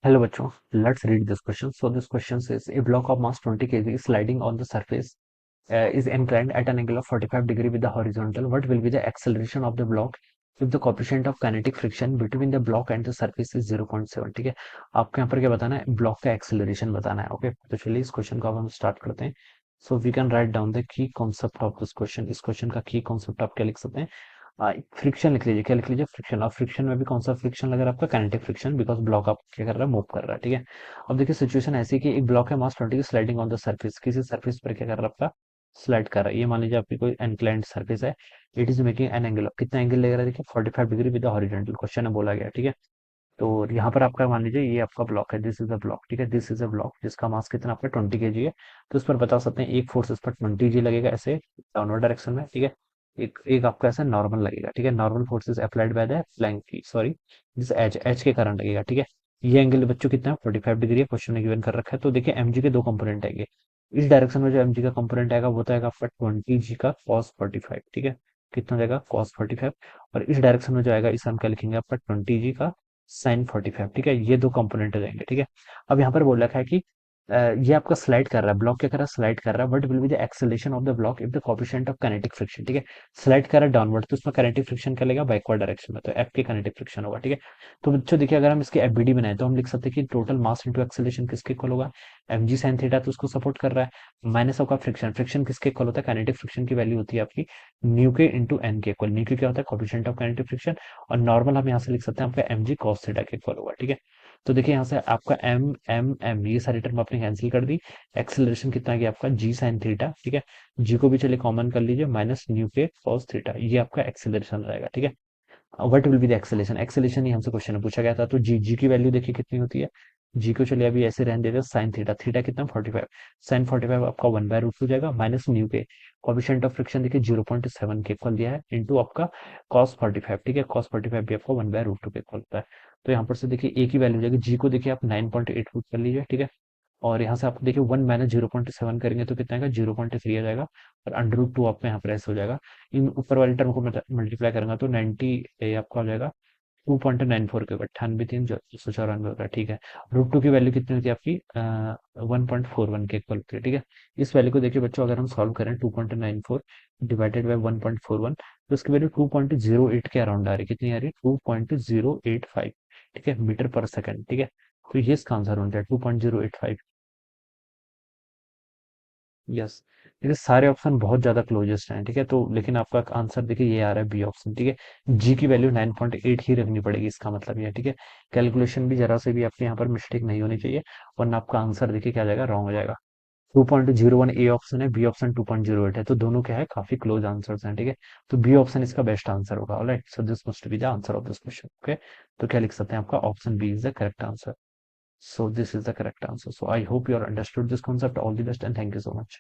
Hello बच्चों, let's read this question. So this question says a block of mass 20 kg is sliding on the surface is inclined at an angle of 45 degree with the horizontal. What will be the acceleration of the block if the coefficient of kinetic friction between the block and the surface is 0.7? ठीक है, आपको यहाँ पर क्या बताना है? Block का acceleration बताना है. ओके, तो चलिए इस क्वेश्चन को अब हम स्टार्ट करते हैं. So we can write down the key concept of this question. इस क्वेश्चन का की कॉन्सेप्ट आप क्या लिख सकते हैं? फ्रिक्शन लिख लीजिए. क्या लिख लीजिए? फ्रिक्शन. और फ्रिक्शन में भी कौन सा फ्रिक्शन लग रहा है आपका? काइनेटिक फ्रिक्शन, बिकॉज ब्लॉक आप क्या कर रहा है? मूव कर रहा है. ठीक है, अब देखिए सिचुएशन ऐसी है कि एक ब्लॉक है मास 20 की स्लाइडिंग ऑन द सरफेस. किसी सरफेस पर क्या कर रहा है आपका? स्लाइड कर रहा है. ये मान लीजिए आपकी कोई इंक्लाइंड सरफेस है. It is making an angle. कितना एंगल ले रहा है? देखिए 45 डिग्री विद हॉरिजॉन्टल. क्वेश्चन है बोला गया. ठीक है, तो यहाँ पर आपका मान लीजिए ये आपका ब्लॉक है. This is a block. ठीक है, दिस इज अ ब्लॉक जिसका मास कितना आपका 20 केजी है. तो इस पर बता सकते हैं एक फोर्स इस पर 20 जी लगेगा ऐसे डाउनवर्ड डायरेक्शन में. ठीक है, एक एक आपका ऐसा नॉर्मल लगेगा. ठीक है, normal force is applied by the flank की सॉरी जिस एच एच के कारण लगेगा. ठीक है, ये एंगल बच्चों कितना है? 45 डिग्री है. क्वेश्चन में गिवन कर रखा है. तो देखिए एमजी के दो कंपोनेंट आएंगे. इस डायरेक्शन में जो एमजी का कंपोनेंट आएगा वो तो आएगा आपका 20 जी का कॉस 45. ठीक है, कितना जाएगा? कॉस 45. और इस डायरेक्शन में जो आएगा इसे हम क्या लिखेंगे? आपका 20 जी का साइन 45. ठीक है, ये दो कंपोनेंट हो जाएंगे. ठीक है, अब यहाँ पर बोल रखा है कि ये आपका स्लाइड कर रहा है. ब्लॉक क्या कर रहा है? स्लाइड कर रहा है. What will be the acceleration of the block if the coefficient of kinetic friction. ठीक है, स्लाइड कर रहा है डाउनवर्ड, तो उसमें काइनेटिक फ्रिक्शन क्या लगेगा? बैकवर्ड डायरेक्शन में, तो एफ के काइनेटिक फ्रिक्शन होगा. ठीक है, तो बच्चों देखिए अगर हम इसके एफबीडी बनाए तो हम लिख सकते हैं कि टोटल मास इंटू एक्सेलरेशन किसके इक्वल होगा? एम जी साइन थीटा, तो उसको सपोर्ट कर रहा है. माइनस आपका फ्रिक्शन. फ्रिक्शन किसके इक्वल होता है? काइनेटिक फ्रिक्शन की वैल्यू होती है आपकी न्यू के इंटू एन के इक्वल. न्यू के क्या होता है? Coefficient of kinetic friction. और नॉर्मल हम यहाँ से लिख सकते हैं आपका एम जी कॉस थीटा के इक्वल होगा. ठीक है, तो देखिए यहाँ से आपका एम एम एम ये सारी टर्म आपने कैंसिल कर दी. एक्सेलरेशन कितना आ गया आपका? जी साइन थीटा. ठीक है, जी को भी चलिए कॉमन कर लीजिए, माइनस न्यू के कॉस थीटा. ये आपका एक्सेलरेशन रहेगा. ठीक है, what will be the acceleration. Acceleration ही हमसे क्वेश्चन में पूछा गया था. तो जी जी की वैल्यू देखिए कितनी होती है. जी को चलिए अभी ऐसे रहने देते हैं. Sine theta. थीटा कितना? 45. साइन 45 आपका 1/√2 जाएगा माइनस न्यू के कोएफिशिएंट ऑफ फ्रिक्शन देखिए 0.7 के इक्वल दिया है इंटू आपका कॉस 45. ठीक है, कॉस 45 भी आपका 1/√2 के इक्वल होता है. तो यहाँ पर से देखिए ए की वैल्यू हो जाएगी. जी को देखिए आप 9.8 पुट कर लीजिए. ठीक है, और यहाँ से आप देखिए 1 माइनस 0.7 करेंगे तो कितना आएगा? 0.3 आ जाएगा. और √2 आपका यहाँ पर ऐसे हो जाएगा. इन ऊपर वाले टर्म को मल्टीप्लाई करेंगे तो 90 आपका हो जाएगा 2.94 के ऊपर 98,394 होता है. ठीक है, √2 की वैल्यू कितनी होती है आपकी? 1.41 के इक्वल होती है. ठीक है, इस वैल्यू को देखिए बच्चों अगर हम सॉल्व करें 2.94 डिवाइडेड बाय 1.41 तो इसकी वैल्यू 2.08 के अराउंड आ रही है. कितनी आ रही है? 2.085. ठीक है, मीटर पर सेकंड. ठीक है, तो ये इसका आंसर होना चाहिए 2.085. यस, देखिए सारे ऑप्शन बहुत ज्यादा क्लोजेस्ट हैं. ठीक है, तो लेकिन आपका आंसर देखिए ये आ रहा है बी ऑप्शन. ठीक है, जी की वैल्यू 9.8 ही रखनी पड़ेगी, इसका मतलब ये. ठीक है, कैलकुलेशन भी जरा से भी आपके यहाँ पर मिस्टेक नहीं होनी चाहिए, वरना आपका आंसर देखिए क्या आ जाएगा? रॉन्ग हो जाएगा. 2.01 ए ऑप्शन है, बी ऑप्शन 2.08 है, तो दोनों क्या है? काफी क्लोज आंसर्स हैं. ठीक है, तो बी ऑप्शन इसका बेस्ट आंसर होगा. Alright, so this must be the answer of this question. Okay, तो क्या लिख सकते हैं? आपका option B is the correct answer. So this is the correct answer. So I hope you are understood this concept. All the best and thank you so much.